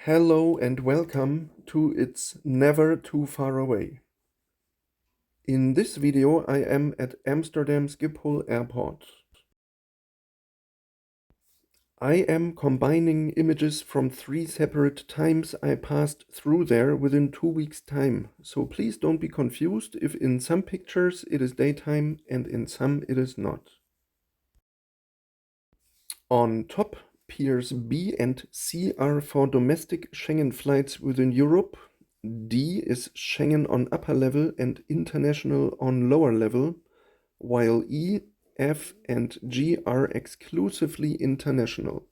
Hello and welcome to It's Never Too Far Away. In this video I am at Amsterdam Schiphol Airport. I am combining images from 3 separate times I passed through there within 2 weeks' time, so please don't be confused if in some pictures it is daytime and in some it is not. On top, piers B and C are for domestic Schengen flights within Europe. D is Schengen on upper level and international on lower level, while E, F, and G are exclusively international.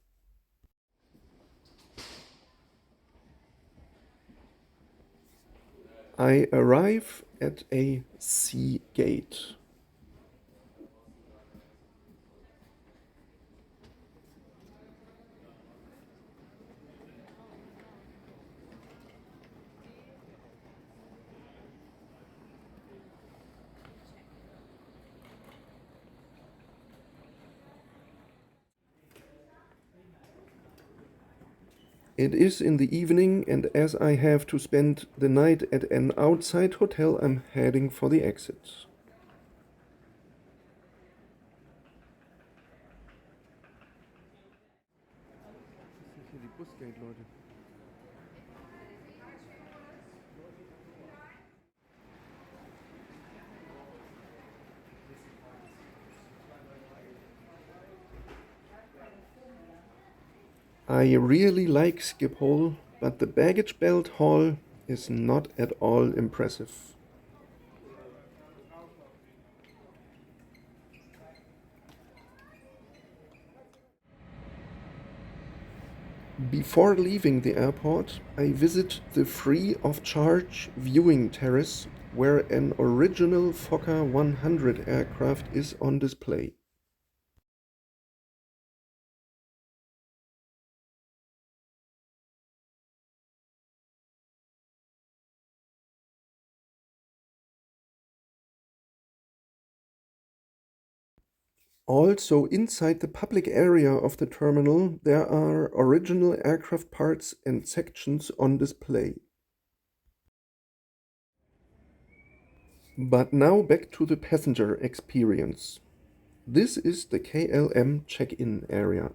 I arrive at a C gate. It is in the evening, and as I have to spend the night at an outside hotel, I'm heading for the exit. I really like Schiphol, but the baggage belt hall is not at all impressive. Before leaving the airport, I visit the free of charge viewing terrace where an original Fokker 100 aircraft is on display. Also inside the public area of the terminal there are original aircraft parts and sections on display. But now back to the passenger experience. This is the KLM check-in area.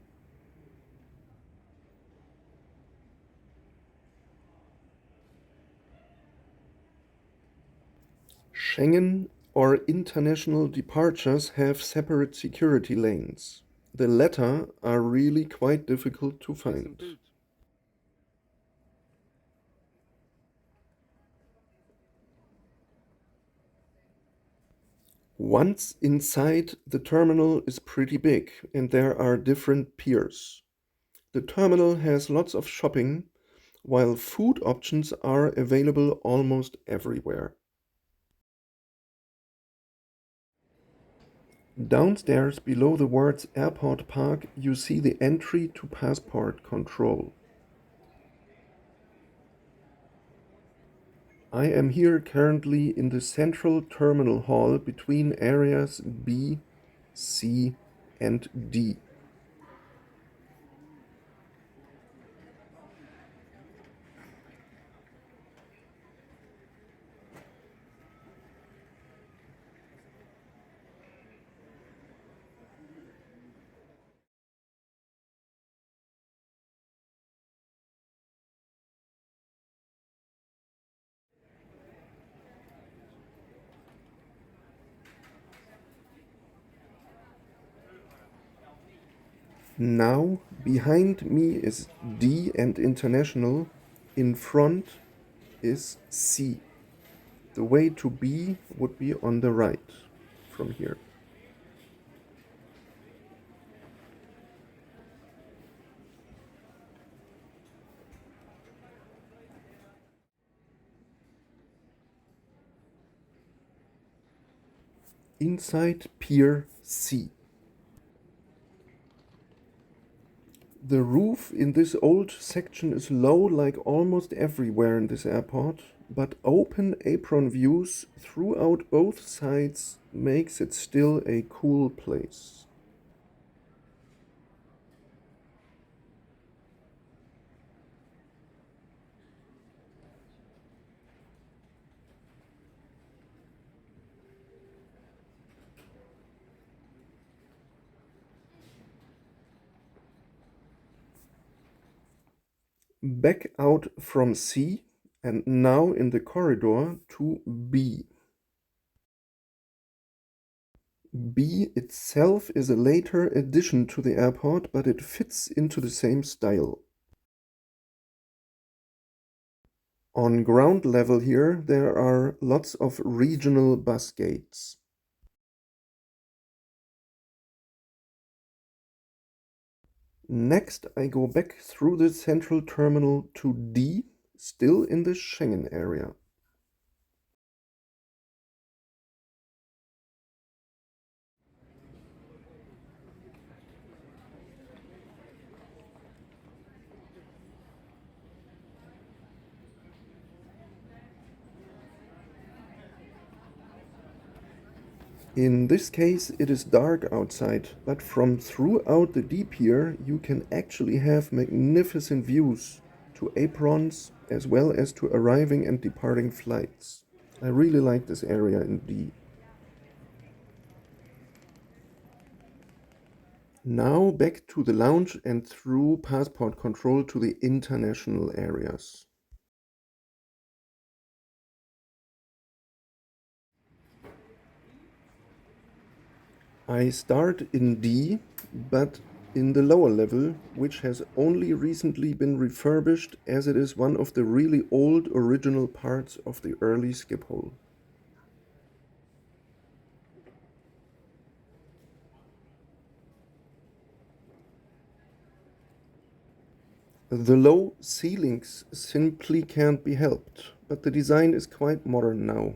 Schengen or international departures have separate security lanes. The latter are really quite difficult to find. Once inside, the terminal is pretty big and there are different piers. The terminal has lots of shopping, while food options are available almost everywhere. Downstairs, below the words Airport Park, you see the entry to passport control. I am here currently in the central terminal hall between areas B, C, and D. Now, behind me is D and international, in front is C. The way to B would be on the right from here. Inside Pier C. The roof in this old section is low like almost everywhere in this airport, but open apron views throughout both sides makes it still a cool place. Back out from C and now in the corridor to B. B itself is a later addition to the airport, but it fits into the same style. On ground level here, there are lots of regional bus gates. Next, I go back through the central terminal to D, still in the Schengen area. In this case, it is dark outside, but from throughout the D pier, you can actually have magnificent views to aprons as well as to arriving and departing flights. I really like this area in D. Now back to the lounge and through passport control to the international areas. I start in D, but in the lower level, which has only recently been refurbished as it is one of the really old original parts of the early Schiphol. The low ceilings simply can't be helped, but the design is quite modern now.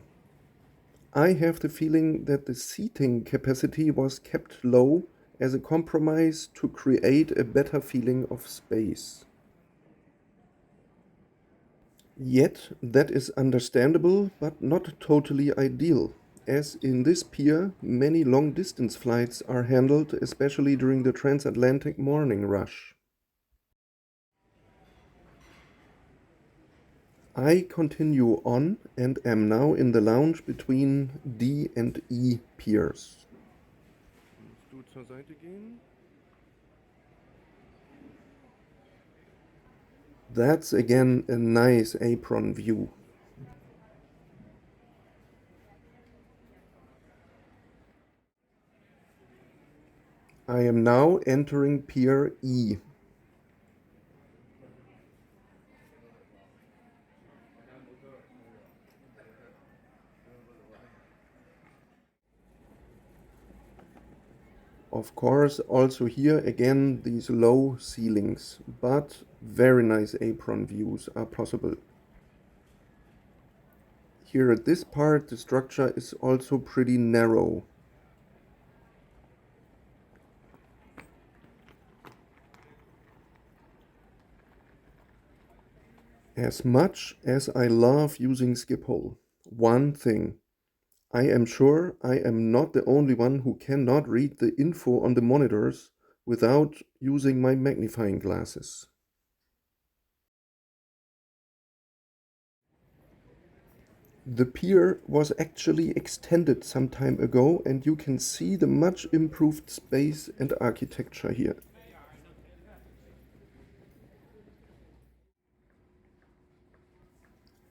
I have the feeling that the seating capacity was kept low as a compromise to create a better feeling of space. Yet that is understandable but not totally ideal, as in this pier many long-distance flights are handled, especially during the transatlantic morning rush. I continue on and am now in the lounge between D and E piers. Du zur Seite gehen. That's again a nice apron view. I am now entering Pier E. Of course, also here again these low ceilings, but very nice apron views are possible. Here at this part, the structure is also pretty narrow. As much as I love using Schiphol, one thing, I am sure I am not the only one who cannot read the info on the monitors without using my magnifying glasses. The pier was actually extended some time ago and you can see the much improved space and architecture here.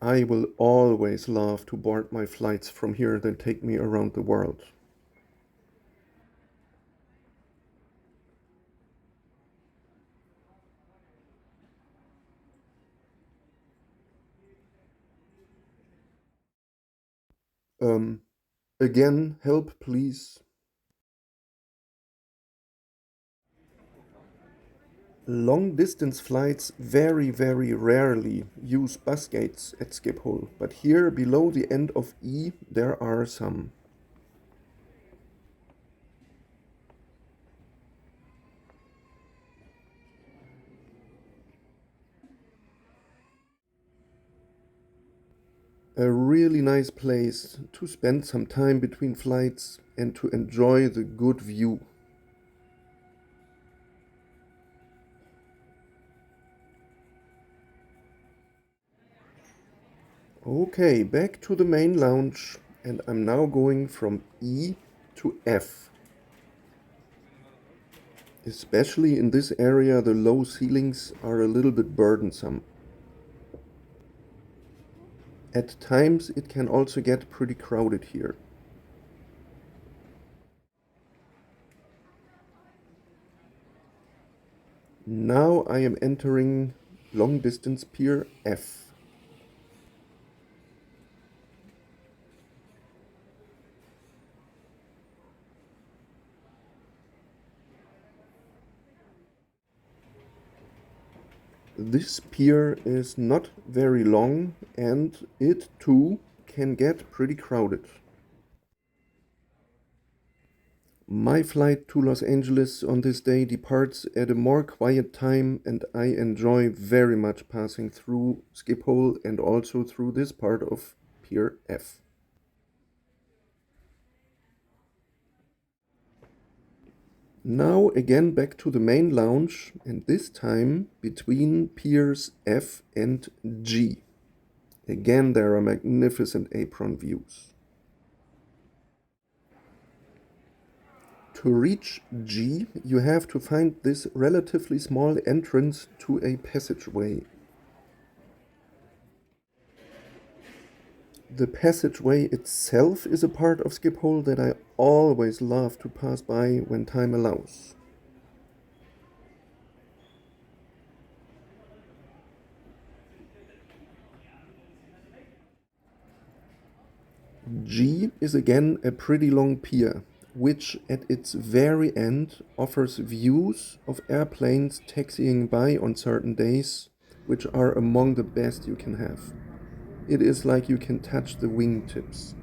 I will always love to board my flights from here that take me around the world. Again, help please. Long-distance flights very rarely use bus gates at Schiphol, but here below the end of E there are some. A really nice place to spend some time between flights and to enjoy the good view. Okay, back to the main lounge, and I'm now going from E to F. Especially in this area, the low ceilings are a little bit burdensome. At times it can also get pretty crowded here. Now I am entering long distance pier F. This pier is not very long and it too can get pretty crowded. My flight to Los Angeles on this day departs at a more quiet time, and I enjoy very much passing through Schiphol and also through this part of Pier F. Now again back to the main lounge, and this time between Piers F and G. Again there are magnificent apron views. To reach G, you have to find this relatively small entrance to a passageway. The passageway itself is a part of Schiphol that I always love to pass by when time allows. G is again a pretty long pier, which at its very end offers views of airplanes taxiing by on certain days, which are among the best you can have. It is like you can touch the wingtips.